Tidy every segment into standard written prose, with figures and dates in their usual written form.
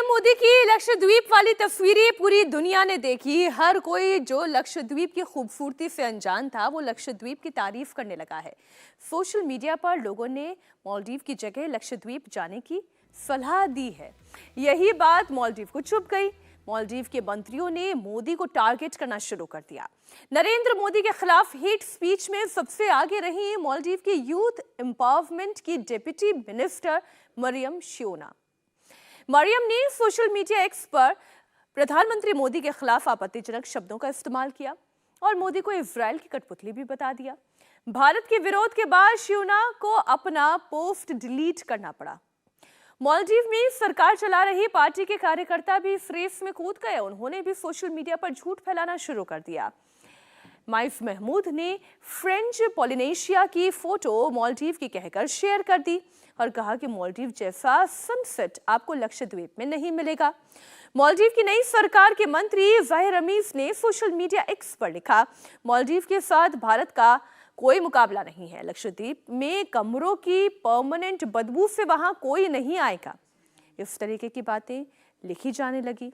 PM Modi की लक्षद्वीप वाली तस्वीरें पूरी दुनिया ने देखी। हर कोई जो लक्षद्वीप की खूबसूरती से अनजान था वो लक्षद्वीप की तारीफ करने लगा है। सोशल मीडिया पर लोगों ने मालदीव की जगह लक्षद्वीप जाने की सलाह दी है। यही बात मालदीव को चुभ गई। मालदीव के मंत्रियों ने मोदी को टारगेट करना शुरू कर दिया। नरेंद्र मोदी के खिलाफ हेट स्पीच में सबसे आगे रही मालदीव की यूथ एम्पावरमेंट की डिप्टी मिनिस्टर मरियम शियोना। मरियम ने सोशल मीडिया एक्स पर प्रधानमंत्री मोदी के खिलाफ आपत्तिजनक शब्दों का इस्तेमाल किया और मोदी को इजराइल की कठपुतली भी बता दिया। भारत के विरोध के बाद शियोना को अपना पोस्ट डिलीट करना पड़ा। मालदीव में सरकार चला रही पार्टी के कार्यकर्ता भी इस रेस में कूद गए। उन्होंने भी सोशल मीडिया पर झूठ फैलाना शुरू कर दिया। माइफ महमूद ने फ्रेंच पोलिनेशिया की फोटो मालदीव की कहकर शेयर कर दी और कहा कि मालदीव जैसा सनसेट आपको लक्षद्वीप में नहीं मिलेगा। मालदीव की नई सरकार के मंत्री ज़ाहिर रमीज ने सोशल मीडिया एक्स पर लिखा, मालदीव के साथ भारत का कोई मुकाबला नहीं है। लक्षद्वीप में कमरों की परमानेंट बदबू से वहां कोई नहीं आएगा। इस तरीके की बातें लिखी जाने लगी।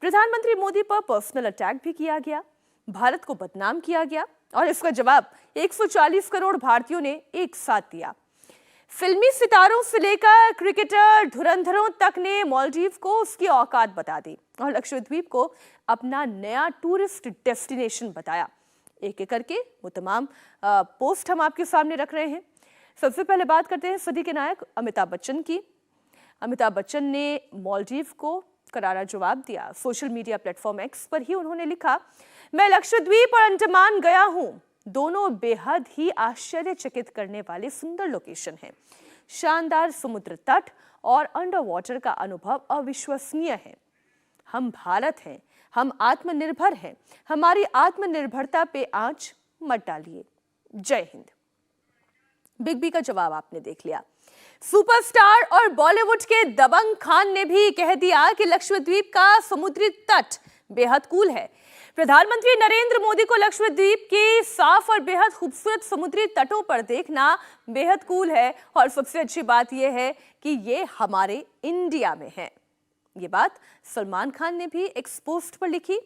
प्रधानमंत्री मोदी पर पर्सनल अटैक भी किया गया। भारत को बदनाम किया गया और इसका जवाब 140 करोड़ भारतीयों ने एक साथ दिया। फिल्मी सितारों से लेकर क्रिकेटर धुरंधरों तक ने मालदीव को उसकी औकात बता दी और लक्षद्वीप को अपना नया टूरिस्ट डेस्टिनेशन बताया। एक एक करके वो तमाम पोस्ट हम आपके सामने रख रहे हैं। सबसे पहले बात करते हैं सदी के नायक अमिताभ बच्चन की। अमिताभ बच्चन ने मालदीव को करारा जवाब दिया। सोशल मीडिया प्लेटफॉर्म एक्स पर ही उन्होंने लिखा, मैं लक्षद्वीप और अंडमान गया हूं। दोनों बेहद ही आश्चर्यचकित करने वाले सुंदर लोकेशन हैं। शानदार समुद्र तट और अंडर वाटर का अनुभव अविश्वसनीय है। हम भारत हैं, हम आत्मनिर्भर हैं। हमारी आत्मनिर्भरता पे आंच मत डालिए। जय हिंद। बिग बी का जवाब आपने देख लिया। सुपरस्टार और बॉलीवुड के दबंग खान ने भी कह दिया कि लक्षद्वीप का समुद्री तट बेहद कूल है। प्रधानमंत्री नरेंद्र मोदी को लक्षद्वीप के साफ और बेहद खूबसूरत समुद्री तटों पर देखना बेहद कूल है और सबसे अच्छी बात यह है कि ये हमारे इंडिया में है। ये बात सलमान खान ने भी एक्स पोस्ट पर लिखी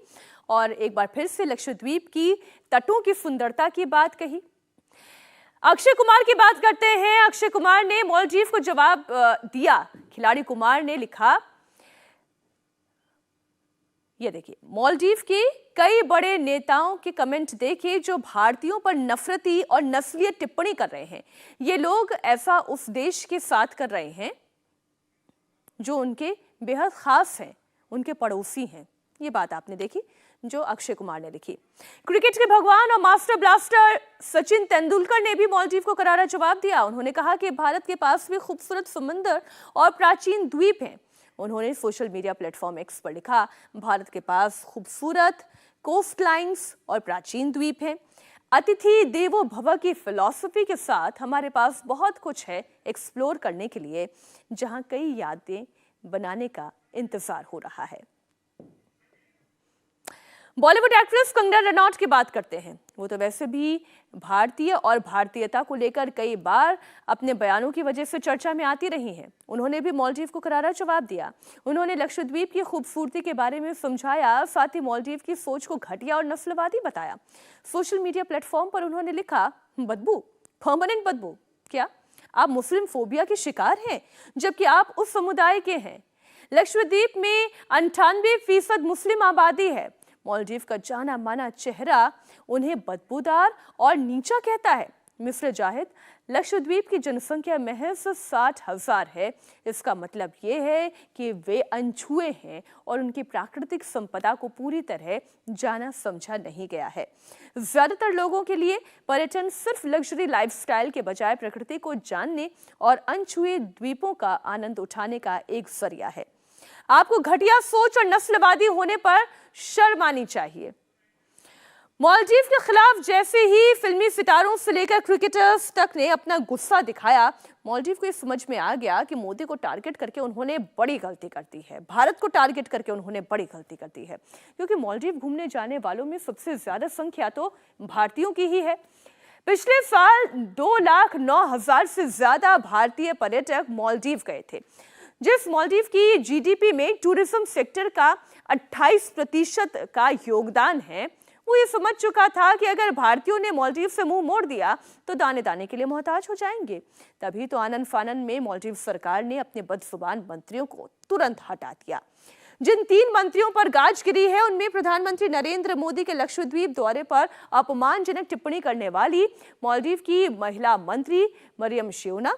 और एक बार फिर से लक्षद्वीप की तटों की सुंदरता की बात कही। अक्षय कुमार की बात करते हैं। अक्षय कुमार ने मालदीव को जवाब दिया। खिलाड़ी कुमार ने लिखा, ये देखिए, मालदीव के कई बड़े नेताओं के कमेंट देखिए जो भारतीयों पर नफरती और नस्लीय टिप्पणी कर रहे हैं। ये लोग ऐसा उस देश के साथ कर रहे हैं जो उनके बेहद खास हैं, उनके पड़ोसी हैं। ये बात आपने देखी जो अक्षय कुमार ने लिखी। क्रिकेट के भगवान और मास्टर ब्लास्टर सचिन तेंदुलकर ने भी मालदीव को करारा जवाब दिया। उन्होंने कहा कि भारत के पास भी खूबसूरत समंदर और प्राचीन द्वीप हैं। उन्होंने सोशल मीडिया प्लेटफॉर्म एक्स पर लिखा, भारत के पास खूबसूरत कोस्ट लाइन्स और प्राचीन द्वीप हैं। अतिथि देवो भव की फिलॉसफी के साथ हमारे पास बहुत कुछ है एक्सप्लोर करने के लिए, जहां कई यादें बनाने का इंतजार हो रहा है। बॉलीवुड एक्ट्रेस कंगना रनौत की बात करते हैं। वो तो वैसे भी भारतीय और भारतीयता को लेकर कई बार अपने बयानों की वजह से चर्चा में आती रही हैं। उन्होंने भी मालदीव को करारा जवाब दिया। उन्होंने लक्षद्वीप की खूबसूरती के बारे में समझाया, साथ ही मालदीव की सोच को घटिया और नस्लवादी बताया। सोशल मीडिया प्लेटफॉर्म पर उन्होंने लिखा, बदबू, परमानेंट बदबू, क्या आप मुस्लिम फोबिया के शिकार हैं जबकि आप उस समुदाय के हैं? लक्षद्वीप में 98% मुस्लिम आबादी है। मालदीव का जाना माना चेहरा उन्हें बदबूदार और नीचा कहता है। मिस्टर जाहिद, लक्षद्वीप की जनसंख्या महज 60,000 है। इसका मतलब ये है कि वे अनछुए हैं और उनकी प्राकृतिक संपदा को पूरी तरह जाना समझा नहीं गया है। ज्यादातर लोगों के लिए पर्यटन सिर्फ लग्जरी लाइफस्टाइल के बजाय प्रकृति को जानने और अनछुए द्वीपों का आनंद उठाने का एक जरिया है। आपको घटिया सोच और नस्लवादी होने पर शर्म आनी चाहिए। मालदीव के खिलाफ जैसे ही फिल्मी सितारों से लेकर क्रिकेटर्स तक ने अपना गुस्सा दिखाया, मालदीव को ये समझ में आ गया कि मोदी को टारगेट करके उन्होंने बड़ी गलती कर दी है। भारत को टारगेट करके उन्होंने बड़ी गलती कर दी है, क्योंकि मालदीव घूमने जाने वालों में सबसे ज्यादा संख्या तो भारतीयों की ही है। पिछले साल 2,09,000 से ज्यादा भारतीय पर्यटक मालदीव गए थे। जिस मालदीव की जीडीपी में टूरिज्म सेक्टर का 28% का योगदान है, वो ये समझ चुका था कि अगर भारतीयों ने मालदीव से मुंह मोड़ दिया तो दाने दाने के लिए मोहताज हो जाएंगे। तभी तो आनन फानन में मालदीव सरकार ने अपने बदजुबान मंत्रियों को तुरंत हटा दिया। जिन 3 मंत्रियों पर गाज गिरी है, उनमें प्रधानमंत्री नरेंद्र मोदी के लक्षद्वीप दौरे पर अपमानजनक टिप्पणी करने वाली मालदीव की महिला मंत्री मरियम शेओना,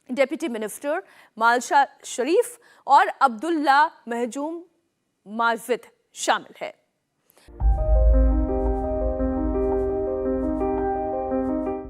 डेप्यूटी मिनिस्टर मालशा शरीफ और अब्दुल्ला महजूम माजिद शामिल है।